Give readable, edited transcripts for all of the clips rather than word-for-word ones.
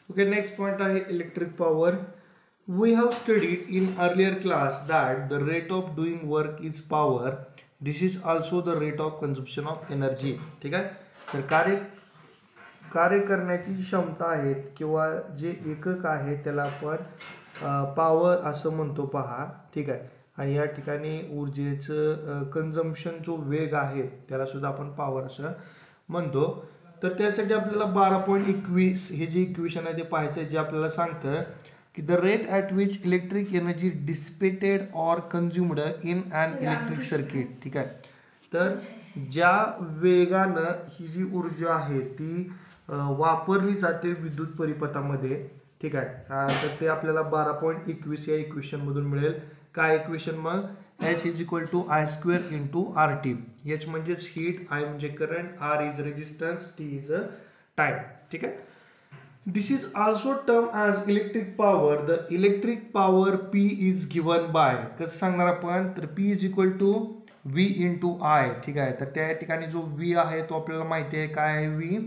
Okay, next point आहे electric power. We have studied in earlier class that the rate of doing work is power. This is also the rate of consumption of energy. ठीक आहे. तर कार्य करण्याची जी क्षमता आहे किंवा जे एकक आहे त्याला आपण पॉवर असं म्हणतो पहा. ठीक आहे. आणि या ठिकाणी ऊर्जेचं कन्झम्पशन जो वेग आहे त्याला सुद्धा आपण पॉवर असं म्हणतो. तर त्यासाठी आपल्याला 12.21 हे जे इक्वेशन आहे ते पाहायचं आहे, जे आपल्याला सांगतं की the rate at which electric energy dissipated or consumed in an electric circuit. ठीक आहे. तर ज्या वेगानं ही जी ऊर्जा आहे ती वापरली जाते विद्युत परिपथामध्ये. ठीक आहे. तर ते आपल्याला 12.21 या इक्वेशनमधून मिळेल. काय इक्वेशन मग? H is equal to I square into R T. H म्हणजेच हीट, आय म्हणजे current, R is resistance, T is time. ठीक आहे. This is also term as electric power. The electric power P is given by, कसं सांगणार आपण? तर P is equal to V into I. ठीक आहे. तर त्या ठिकाणी जो व्ही आहे तो आपल्याला माहिती आहे काय आहे व्ही,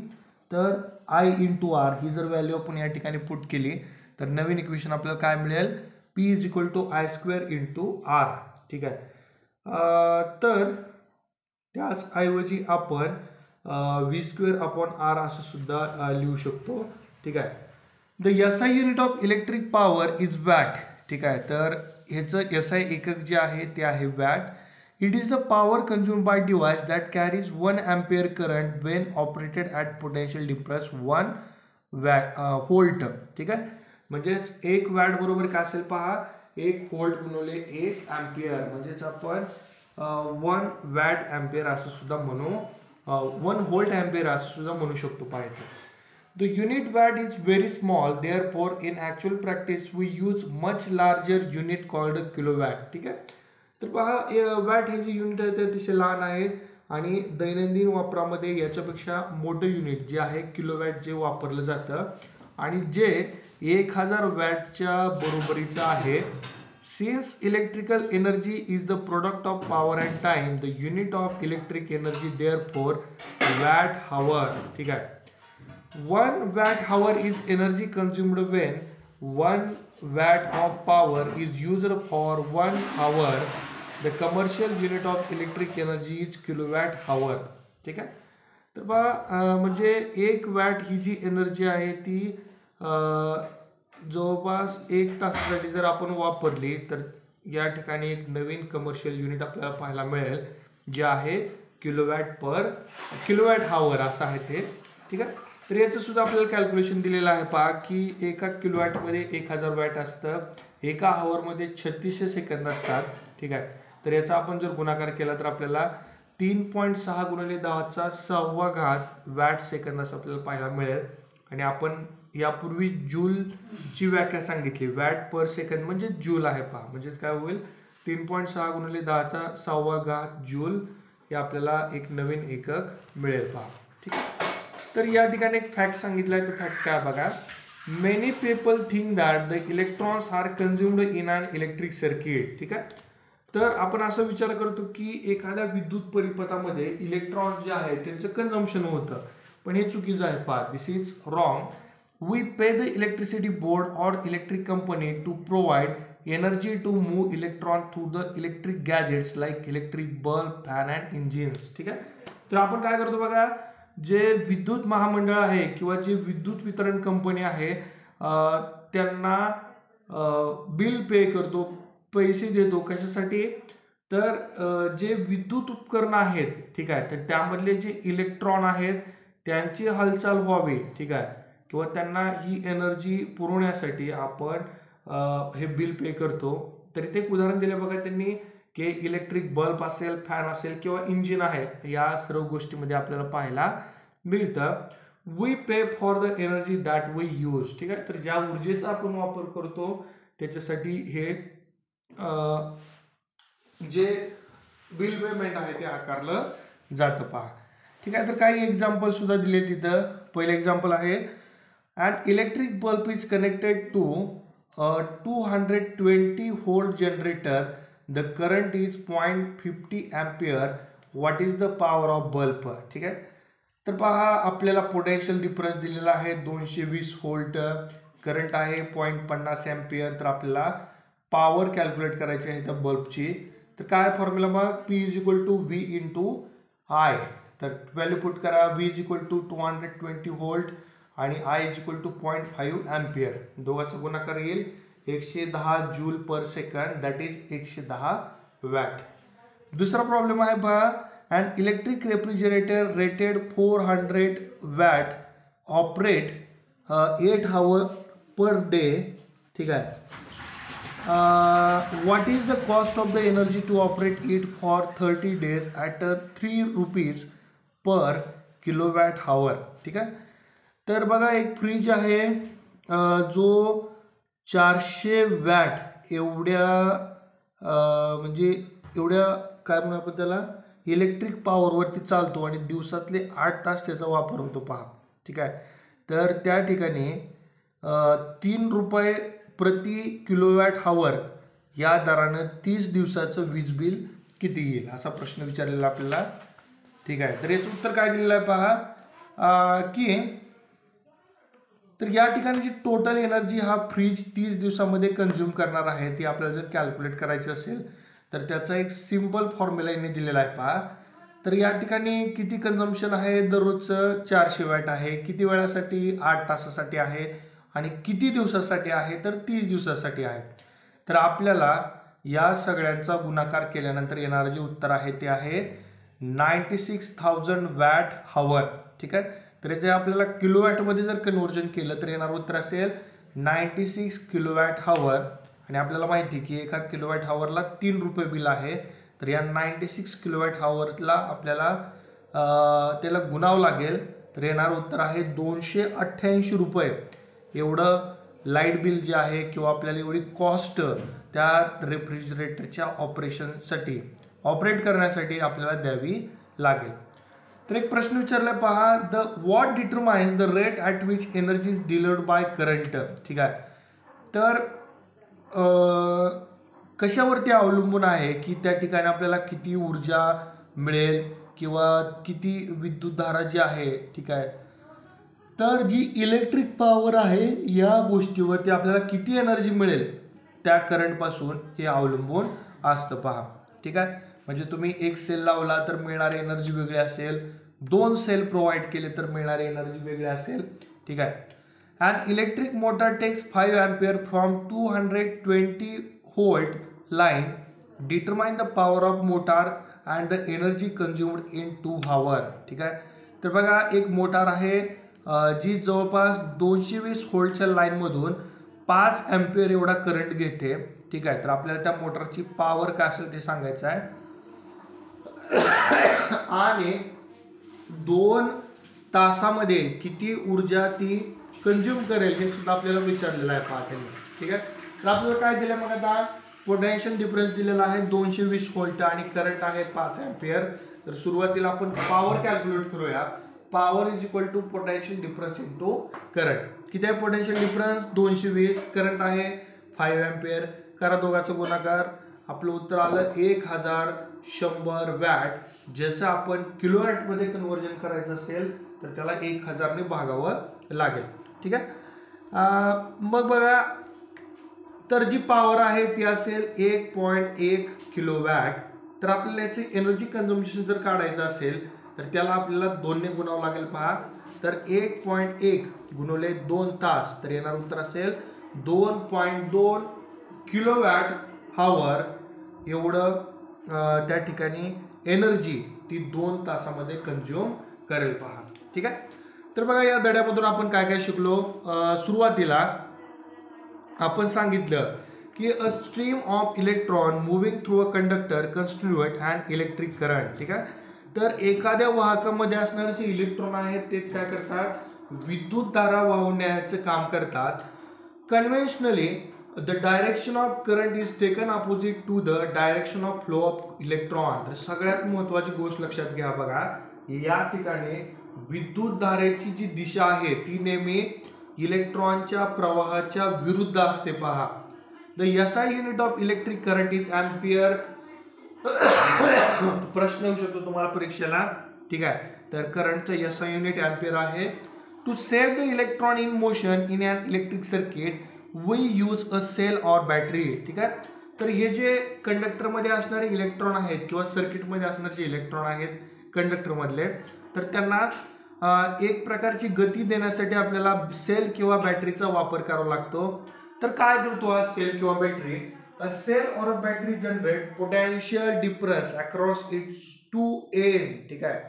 तर आय इंटू आर ही जर व्हॅल्यू आपण या ठिकाणी पुट केली तर नवीन इक्वेशन आपल्याला काय मिळेल? P is equal to I square into R. ठीक आहे. तर त्याच ऐवजी आपण व्ही स्क्वेअर अपॉन आर असं सुद्धा लिहू शकतो. ठीक आहे. The S I unit of electric power is watt. ठीक आहे. तर ह्याचं एस आय एकक जे आहे ते आहे watt. It is the power consumed by device that carries 1 ampere current when operated at potential difference 1 volt. ठीक आहे. म्हणजेच 1 वॅट बरोबर काय असेल पहा, 1 व्होल्ट गुणिले 1 अँपियर म्हणजेच आपण 1 वॅट अँपियर असं सुद्धा म्हणू, 1 व्होल्ट अँपियर असं सुद्धा म्हणू शकतो पाहायचं. The unit watt is very small, therefore in actual practice we use much larger unit called kilowatt. ठीक आहे. तर पहा वॅट हे जे युनिट आहे ते अतिशय लहान आहे आणि दैनंदिन वापरामध्ये याच्यापेक्षा मोठं युनिट जे आहे किलोवॅट जे वापरलं जातं आणि जे 1000 वॅटच्या बरोबरीचं आहे. Since electrical energy is the product of power and time, the unit of electric energy therefore watt hover. ठीक आहे. 1 watt hour is energy consumed when 1 watt of power is used for 1 hour. The commercial unit of electric energy is kilowatt hour. ठीक आहे. तर बघा म्हणजे 1 watt ही जी energy आहे ती जवळपास 1 तासासाठी जर आपण वापरली तर या ठिकाणी एक नवीन कमर्शियल युनिट आपल्याला पाहायला मिळेल जे आहे किलोवॅट हॉवर असं आहे ते. ठीक आहे. तर याचं सुद्धा आपल्याला कॅल्क्युलेशन दिलेलं आहे पहा की एका किलोवॅटमध्ये 1000 वॅट असतं, एका हॉवरमध्ये 3600 सेकंद असतात. ठीक आहे. तर याचा आपण जर गुणाकार केला तर आपल्याला 3.6 गुणिले 10⁻⁶ वॅट सेकंद असं आपल्याला पाहायला मिळेल. आणि आपण यापूर्वी जूलची व्याख्या सांगितली, वॅट पर सेकंद म्हणजे जूल आहे पहा. म्हणजेच काय होईल? 3.6 गुणिले 10⁻⁶ जूल हे आपल्याला एक नवीन एकक मिळेल पहा. ठीक आहे. तर या ठिकाणी एक फॅक्ट सांगितलं आहे. तो फॅक्ट काय बघा. Many people think that the electrons are consumed in an electric circuit. ठीक आहे. तर आपण असं विचार करतो की एखाद्या विद्युत परिपथामध्ये इलेक्ट्रॉन्स जे आहेत त्यांचं कन्झम्पशन होतं, पण हे चुकीचं आहे पहा. This is wrong. We pay the electricity board or electric company to provide energy to move electron through the electric gadgets like electric bulb, fan and engines. ठीक आहे. तर आपण काय करतो बघा, जे विद्युत महामंडळ आहे किंवा जे विद्युत वितरण कंपनी आहे त्यांना बिल पे करतो, पैसे देतो. कशासाठी? तर जे विद्युत उपकरण आहेत, ठीक आहे, तर त्यामधले जे इलेक्ट्रॉन आहेत त्यांची हालचाल व्हावी. ठीक आहे. किंवा त्यांना ही एनर्जी पुरवण्यासाठी आपण हे बिल पे करतो. तर इथे एक उदाहरण दिलं बघा त्यांनी की इलेक्ट्रिक बल्ब असेल, फॅन असेल किंवा इंजिन आहे, या सर्व गोष्टीमध्ये आपल्याला पाहायला मिळतं. We pay for the energy that we use. ठीक आहे. तर ज्या ऊर्जेचा आपण वापर करतो त्याच्यासाठी हे जे बिल पेमेंट आहे ते आकारलं जातं पहा. ठीक आहे. तर काही एक्झाम्पल सुद्धा दिले तिथं. पहिलं एक्झाम्पल आहे, an electric bulb is connected to 220 volt generator. The current is 0.50 ampere. What is the power of bulb. ठीक आहे. तर पहा आपल्याला पोटेन्शियल डिफरन्स दिलेला आहे 220 व्होल्ट, करंट आहे 0.50 एम्पियर. तर आपल्याला पॉवर कॅल्क्युलेट करायची आहे त्या बल्बची. तर काय फॉर्म्युला मग P is equal to V into I. तर व्हॅल्यू पुट करा. V is equal to 220 volt आणि I is equal to 0.5 ampere. दोघांचा गुणाकार येईल 110 joule per second, that is 110 watt. दुसरा प्रॉब्लेम आहे पहा, an electric refrigerator rated 400 watt operate 8 hours per day. ठीक आहे. What is the cost of the energy to operate it for 30 days at 3 rupees per kilowatt hour. ठीक आहे. तर बघा एक फ्रीज आहे जो 400 वॅट एवढ्या म्हणजे एवढ्या काय म्हणू आपण त्याला इलेक्ट्रिक पॉवरवरती चालतो आणि दिवसातले 8 तास त्याचा वापर होतो पहा. ठीक आहे. तर त्या ठिकाणी 3 रुपये प्रति किलोवॅट हॉवर या दरानं 30 दिवसाचं वीज बिल किती येईल असा प्रश्न विचारलेला आपल्याला. ठीक आहे. तर याचं उत्तर काय दिलेलं आहे पहा की तर या ठिकाणी जी टोटल एनर्जी हा फ्रीज 30 दिवसामध्ये कंझ्युम करणार आहे ती आपल्याला जर कॅल्क्युलेट करायची असेल तर त्याचा एक सिंपल फॉर्म्युला यांनी दिलेला आहे पहा. तर या ठिकाणी किती कन्झम्पशन आहे दररोजचं 400 वॅट आहे, किती वेळासाठी 8 तासासाठी आहे आणि किती दिवसासाठी आहे तर 30 दिवसासाठी आहे. तर आपल्याला या सगळ्यांचा गुणाकार केल्यानंतर येणारं जे उत्तर आहे ते आहे 96,000 वॅट हॉवर. ठीक आहे. तर याचे आपल्याला किलोवॅटमध्ये जर कन्व्हर्जन केलं तर येणारं उत्तर असेल 96 किलोवॅट हॉवर. आणि आपल्याला माहिती की एका किलोवॅट हॉवरला 3 रुपये बिल आहे. तर या 96 किलोवॅट हॉवरला आपल्याला त्याला गुणावं लागेल. तर येणारं उत्तर आहे 288 रुपये एवढं लाईट बिल जे आहे किंवा आपल्याला एवढी कॉस्ट त्या रेफ्रिजरेटरच्या ऑपरेशनसाठी ऑपरेट करण्यासाठी आपल्याला द्यावी लागेल. तर एक प्रश्न विचारलाय पहा, the what determines the rate at which energy is delivered by current. ठीक आहे. तर कशावरती अवलंबून आहे की त्या ठिकाणी आपल्याला किती ऊर्जा मिळेल किंवा किती विद्युतधारा जी आहे. ठीक आहे. तर जी इलेक्ट्रिक पॉवर आहे या गोष्टीवरती आपल्याला किती एनर्जी मिळेल त्या करंटपासून हे अवलंबून असतं पहा. ठीक आहे. म्हणजे तुम्ही एक सेल लावला तर मिळणारी एनर्जी वेगळी असेल, 2 सेल प्रोव्हाइड केले तर मिळणारी एनर्जी वेगळी असेल. ठीक आहे. An electric motor takes 5 ampere from 220 volt line. Determine the power of motor and the energy consumed in 2 hours. ठीक आहे. तर बघा एक मोटार आहे जी जवळपास 220 व्होल्टच्या लाईनमधून 5 एम्पियर एवढा करंट घेते. ठीक आहे. तर आपल्याला त्या मोटारची पॉवर काय असेल ते सांगायचं आहे आणि 2 तासामध्ये किती ऊर्जा ती कंझ्युम करेल हे सुद्धा आपल्याला विचारलेलं आहे पाहते. ठीक आहे. तर आपल्याला काय दिलं मग आता पोटेन्शियल डिफरन्स दिलेला आहे 220 व्होल्ट आणि करंट आहे 5 एम्पियर. तर सुरुवातीला आपण पॉवर कॅल्क्युलेट करूया. Power is equal to potential difference into current. किती आहे पोटेन्शियल डिफरन्स 220, करंट आहे 5 एम्पियर. करा दोघांचा गुणाकार. आपलं उत्तर आलं 1100 वॅट. ज्याचं आपण किलोवॅटमध्ये कन्व्हर्जन करायचं असेल तर त्याला 1000ने भागावं लागेल. ठीक आहे. मग बघा तर जी पॉवर आहे ती असेल 1.1 किलोवॅट. तर आपल्याला याचे एनर्जी कन्झम्पशन जर काढायचं असेल तर त्याला आपल्याला 2ने गुणावं लागेल पहा. तर 1.1 गुणवले 2 तास तर येणार उत्तर असेल 2.2 किलोवॅट हॉवर एवढं त्या ठिकाणी एनर्जी ती 2 तासामध्ये कंझ्युम करेल पहा. ठीक आहे. तर बघा या धड्यामधून आपण काय काय शिकलो. सुरुवातीला आपण सांगितलं की a stream of electron moving through a conductor constitute and electric current. ठीक आहे. तर एखाद्या वाहकामध्ये असणारे जे इलेक्ट्रॉन आहेत तेच काय करतात विद्युतधारा वाहवण्याचं काम करतात. Conventionally the direction of current is taken opposite to the direction of flow of electron. तर सगळ्यात महत्वाची गोष्ट लक्षात घ्या बघा या ठिकाणी विद्युतधारेची जी दिशा आहे ती नेहमी इलेक्ट्रॉनच्या प्रवाहाच्या विरुद्ध असते पहा. The SI unit of electric current is ampere. प्रश्न येऊ शकतो तुम्हाला परीक्षेला. ठीक आहे. तर करंटचं SI युनिट एम्पियर आहे. To set the electron in motion in an electric circuit we use a cell or battery. ठीक आहे. तर हे जे कंडक्टरमध्ये असणारे इलेक्ट्रॉन आहेत किंवा सर्किटमध्ये असणारे जे इलेक्ट्रॉन आहेत कंडक्टरमधले, तर त्यांना एक प्रकारची गती देण्यासाठी आपल्याला सेल किंवा बॅटरीचा वापर करावा लागतो. तर काय करतो हा सेल किंवा battery? A cell or a battery generate potential difference across its two end. ठीक आहे.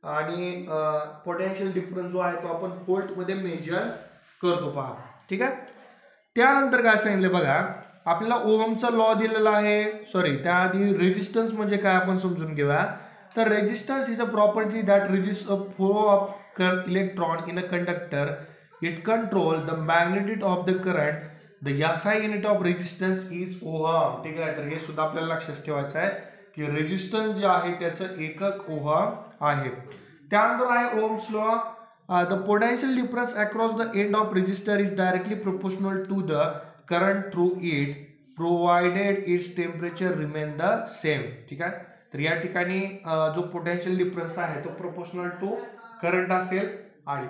आणि पोटेन्शियल डिफरन्स जो आहे तो आपण व्होल्टमध्ये मेजर करतो पहा. ठीक आहे. त्यानंतर काय सांगितलं बघा, आपल्याला ओहमचा लॉ दिलेला आहे. सॉरी, त्याआधी रेजिस्टन्स म्हणजे काय आपण समजून घेऊया. तर resistance is a property that resist a flow of electron in a conductor. It control the magnetic of the current. The SI unit of resistance is ohm. ठीक आहे. तर हे सुद्धा आपल्याला लक्षात ठेवायचं आहे की रेजिस्टन्स जे आहे त्याचं एकक ओहम आहे. त्यानंतर आहे ohm's law. The potential difference across the end of resistor is directly proportional to the current through it, provided its temperature remain the same. ठीक आहे. तर या ठिकाणी जो पोटेन्शियल डिफरन्स आहे तो प्रोपोर्शनल टू करंट असेल आणि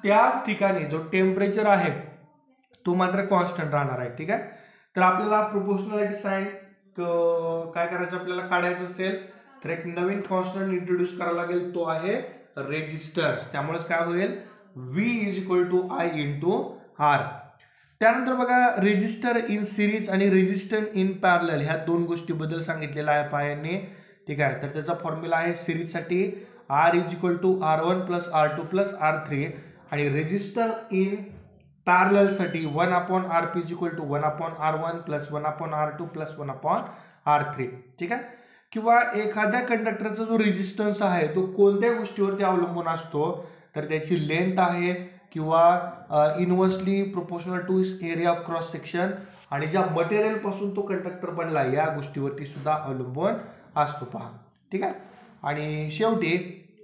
त्याच ठिकाणी जो टेम्परेचर आहे तो मात्र कॉन्स्टंट राहणार आहे. ठीक आहे. तर आपल्याला प्रोपोर्शनॅलिटी साइन काय करायचं, आपल्याला काढायचं असेल तर एक नवीन कॉन्स्टंट इंट्रोड्यूस करावा लागेल, तो आहे रेजिस्टन्स. त्यामुळेच काय होईल, V is equal to I into R. त्यानंतर बघा, रेजिस्टर इन सिरीज आणि रेजिस्टर इन पॅरलल ह्या दोन गोष्टीबद्दल सांगितलेलं आहे पायांनी. ठीक आहे. तर त्याचा फॉर्म्युला आहे सिरीजसाठी R is equal to R1 plus R2 plus R3 आणि रेजिस्टर इन पॅरलल साठी 1/RP is equal to 1/R1 plus 1/R2 plus 1/R3. ठीक आहे. किंवा एखाद्या कंडक्टरचा जो रेजिस्टन्स आहे तो कोणत्या गोष्टीवरती अवलंबून असतो, तर त्याची लेंथ आहे किंवा inversely proportional to area of cross section आणि ज्या मटेरियल पासून तो कंडक्टर बनला या गोष्टीवरती सुद्धा अवलंबून असतो पहा. ठीक आहे. आणि शेवटी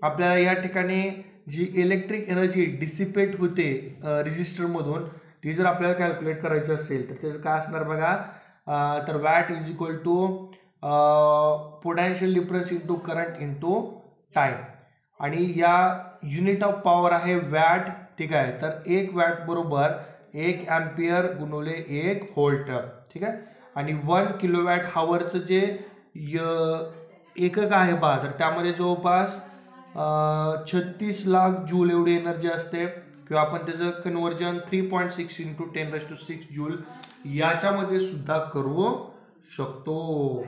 आपल्याला या ठिकाणी जी इलेक्ट्रिक एनर्जी डिसिपेट होते रेजिस्टरमधून ती जर आपल्याला कॅल्क्युलेट करायची असेल तर त्याचं काय असणार बघा, तर watt is equal to potential difference into current into time. आणि या युनिट ऑफ पॉवर आहे वॅट. ठीक आहे. तर 1 वॅट बरोबर 1 एम्पियर गुणिले 1 व्होल्ट. ठीक आहे. आणि 1 किलोवॅट हॉवरचं जे एकक आहे बा, तर त्यामध्ये जवळपास 36 लाख जूल एवढी एनर्जी असते किंवा आपण त्याचं कन्व्हर्जन 3.6 इंटू 10⁶ जूल याच्यामध्ये सुद्धा करू शकतो.